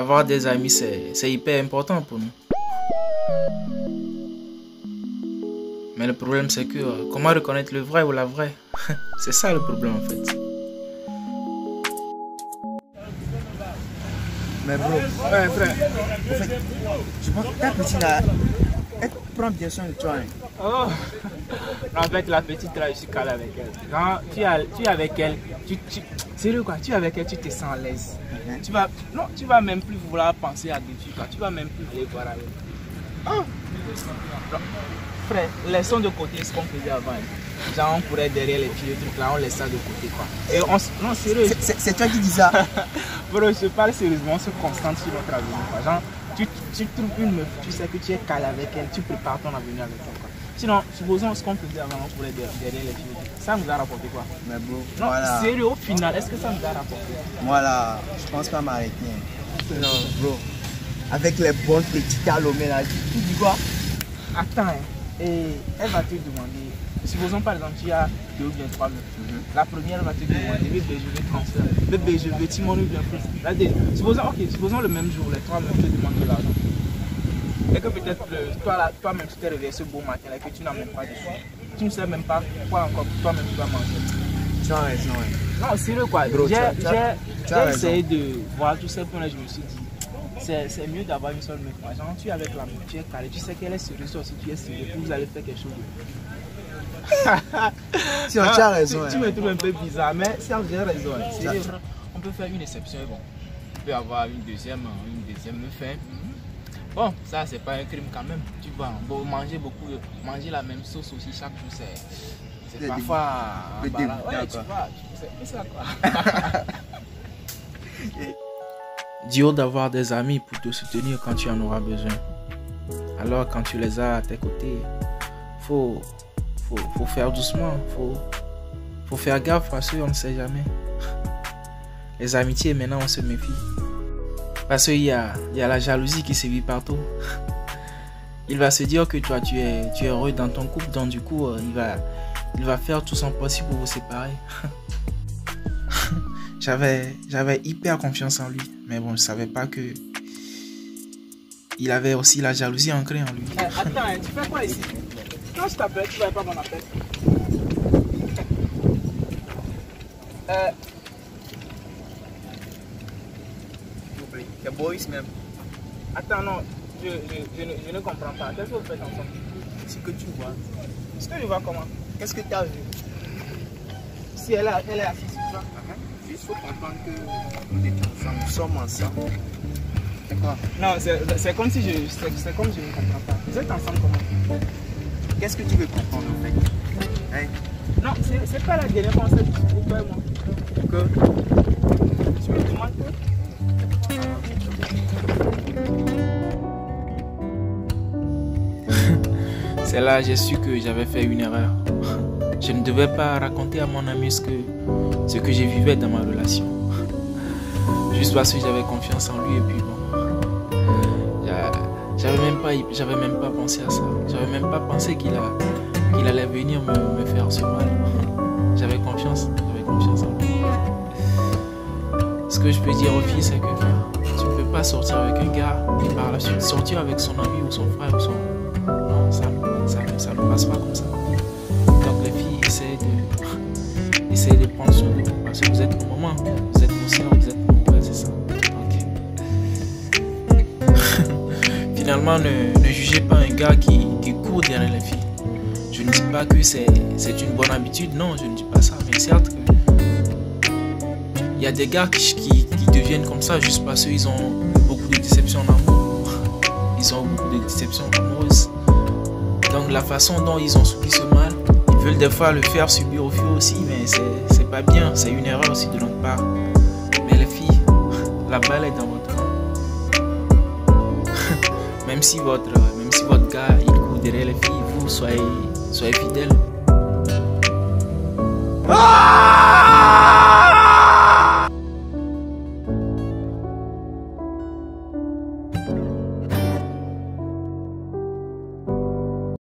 Avoir des amis, c'est hyper important pour nous. Mais le problème, c'est que comment reconnaître le vrai ou la vraie? C'est ça le problème en fait. Mais bro, Ouais, frère. en fait, je pense que ta petite là, elle prend bien soin de toi. Hein. Oh. En fait, la petite là, je suis calé avec elle. Quand tu es avec elle, sérieux quoi, tu es avec elle, tu te sens à l'aise. Tu vas même plus vouloir penser à des trucs, quoi. Tu vas même plus aller voir avec elle. Oh. Frère, laissons de côté ce qu'on faisait avant. Genre, on courait derrière les filles, trucs là, on laisse ça de côté quoi. Et non, sérieux. C'est toi qui dis ça. Bro, je parle sérieusement, on se concentre sur notre avenir. Quoi. Genre, tu trouves une meuf, tu sais que tu es calé avec elle, tu prépares ton avenir avec elle. Quoi. Sinon, supposons ce qu'on faisait avant, on courait derrière les filles. Ça nous a rapporté quoi? Mais bro, non, voilà. Sérieux, au final, est-ce que ça nous a rapporté? Moi là, je pense pas m'arrêter. Hein. Non, bro. Avec les bonnes petites calomées là, tu dis quoi? Attends, hein. Et elle va te demander, supposons par exemple, tu as 2 ou bien 3 meufs. La première va te demander, bébé, je veux transfert. Bébé, je veux Timon ou bien plus. Supposons le même jour, les 3 meufs te demandent de l'argent. Et que peut-être toi-même tu t'es réveillé ce beau matin et que tu n'as même pas de sous. Tu ne sais même pas quoi encore toi-même tu vas manger. Tu as raison, ouais. Non, sérieux quoi. J'ai essayé de voir tous ces points là, je me suis dit. C'est mieux d'avoir une seule meuf. Genre, tu es avec la meuf, tu es carré, tu sais qu'elle est sérieuse aussi, tu es sérieux, vous allez faire quelque chose de. Tu as raison. Tu me trouves un peu bizarre, mais si j'ai raison. Sérieux. On peut faire une exception, bon. On peut avoir une deuxième meuf. Hein. Bon, ça c'est pas un crime quand même. Tu vas manger la même sauce aussi chaque jour, c'est parfois. Ouais, tu vois, c'est ça quoi. Dur d'avoir des amis pour te soutenir quand tu en auras besoin. Alors quand tu les as à tes côtés, faut faire doucement, faut faire gaffe parce qu'on ne sait jamais. Les amitiés maintenant on se méfie. Parce qu'il y a la jalousie qui sévit partout. Il va se dire que toi tu es heureux dans ton couple, donc du coup il va faire tout son possible pour vous séparer. J'avais hyper confiance en lui, mais bon, je savais pas que il avait aussi la jalousie ancrée en lui. Attends, tu fais quoi ici? Quand je t'appelle, tu vas pas mon appel. Les boys même. Attends, non, je ne comprends pas. Qu'est-ce que vous faites ensemble? Ce que tu vois. Ce que je vois comment? Qu'est-ce que tu as vu? Si elle est assise sur toi. Il faut comprendre que nous sommes ensemble. D'accord. Non, c'est comme si je ne comprends pas. Vous êtes ensemble comment? Qu'est-ce que tu veux comprendre en fait? Hein? Non, c'est pas la dernière fois qu'on s'est dit pour toi et moi. Que? Tu me demandes que? C'est là que j'ai su que j'avais fait une erreur. Je ne devais pas raconter à mon ami ce que je vivais dans ma relation. Juste parce que j'avais confiance en lui et puis bon. J'avais même pas pensé à ça. J'avais même pas pensé qu'il allait venir me faire ce mal. J'avais confiance en lui. Ce que je peux dire aux filles, c'est que tu ne peux pas sortir avec un gars et par la suite sortir avec son ami ou son frère ou son... Non, ça ne passe pas comme ça. Donc les filles essayez de prendre soin de vous parce que vous êtes nos mamans, vous êtes nos soeurs, vous êtes nos frères, c'est ça. Okay. Finalement, ne jugez pas un gars qui court derrière les filles. Je ne dis pas que c'est une bonne habitude, non, je ne dis pas ça, mais certes il y a des gars qui deviennent comme ça juste parce qu'ils ont beaucoup de déceptions d'amour. Ils ont beaucoup de déceptions amoureuses. Donc la façon dont ils ont subi ce mal, ils veulent des fois le faire subir aux filles aussi, mais c'est pas bien, c'est une erreur aussi de notre part. Mais les filles, la balle est dans votre camp. Même si votre gars il court derrière les filles, vous soyez fidèles. Ah!